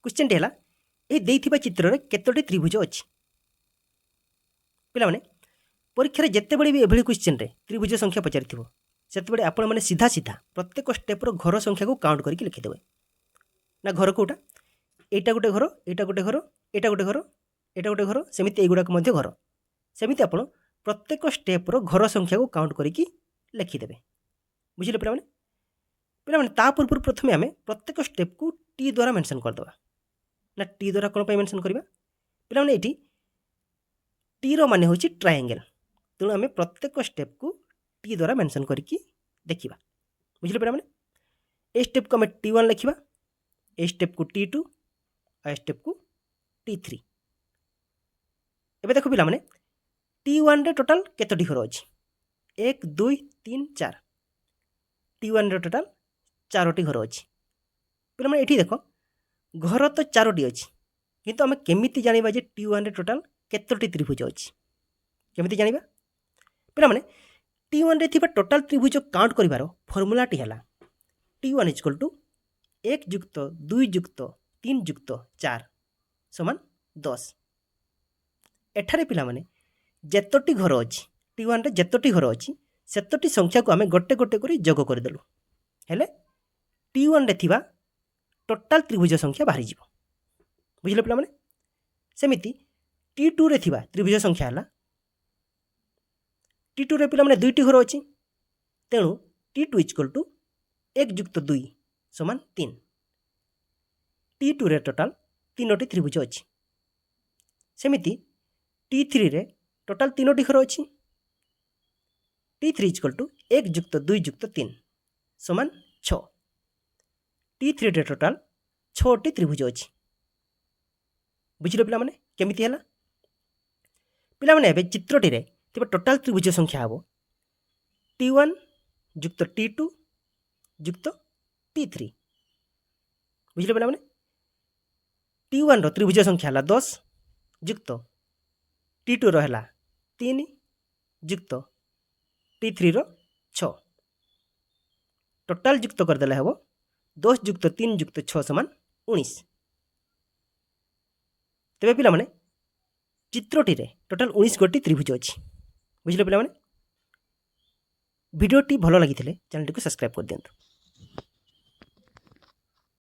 Question है ये देथिबा चित्र में केतोटी त्रिभुज अच्छी पे परीक्षा जिते बड़े भी एभली क्वेश्चन रे त्रिभुज संख्या पचारि से आपण मैंने सीधा सीधा प्रत्येक स्टेप्र घर संख्या को काउंट करके लिखिदेवे ना घर कौटा एटा गोटे घर एटा गोटे घर एटा गोटे घर एटा गोटे घर सेमती एगुड़ाक घर सेमती आप प्रत्येक स्टेप्र घर संख्या को काउंट करके लिखिदेवे बुझे पे ता पूर्व प्रथम आम प्रत्येक स्टेप को टी द्वारा मेंशन करदे ना टी द्वारा कौन मेंशन करवा पे ये टी रो माने होची ट्रायंगल तेणु आम प्रत्येक स्टेप को टी द्वारा मेंशन करके देखा बुझे पे ए स्टेप को आम T1 लिखा ए स्टेप को T2 आ स्टेप को T3 एबे देखो पिला माने T1 रे टोटल केतोटी घर अच्छी 1 2 3 4 T1 रे टोटल 4टी घर अच्छी पिला माने एठी देखो घर तो 4टी अच्छी किंतु आम केमिति जानिबा जे T1 रे टोटल केतोटी त्रिभुज अच्छी केमिति जानिबा पिला माने T1 रे थिबा टोटल त्रिभुज काउंट करिवार फॉर्मूलाटी है T1 = 1 + 2 + 3 + 4 = 10 एठारे पिला माने जेतोटी घर अच्छी T1 रे जेतोटी घर अच्छी सेतोटी संख्या को आम गोटे गोटे करी जोग करदेलु हेले T1 रे थिबा टोटल त्रिभुज संख्या बाहरी जीवो बुझिले पिला माने सेमिति T2 रे थिबा त्रिभुज संख्या है T2 रे पिला माने दुईटी घर अच्छी तेणु T2 = 1 + 2 = 3 T2 रे टोटल 3टी त्रिभुज अच्छी सेमिति T3 रे टोटल 3टी घर अच्छी T3 = 1 + 2 + 3 = 6 T3 रे टोटल 6टी त्रिभुज अच्छी बुझिले पिला माने केमिति हला पिला माने एबे चित्रटी रे तेबे टोटल त्रिभुज संख्या हम T1 + T2 + T3 बुझिले पे T1 रो त्रिभुज संख्या है 10 युक्त T2 रो है 3 युक्त T3 रो 6 टोटाल युक्त करदेले हम 10 + 3 + 6 = 19 तेबे पिला माने चित्रटी रे टोटाल 19 गोटी त्रिभुज अच्छी बुझिले पे भिडियोटी भल लगी चैनल को सब्सक्राइब कर दिंतु।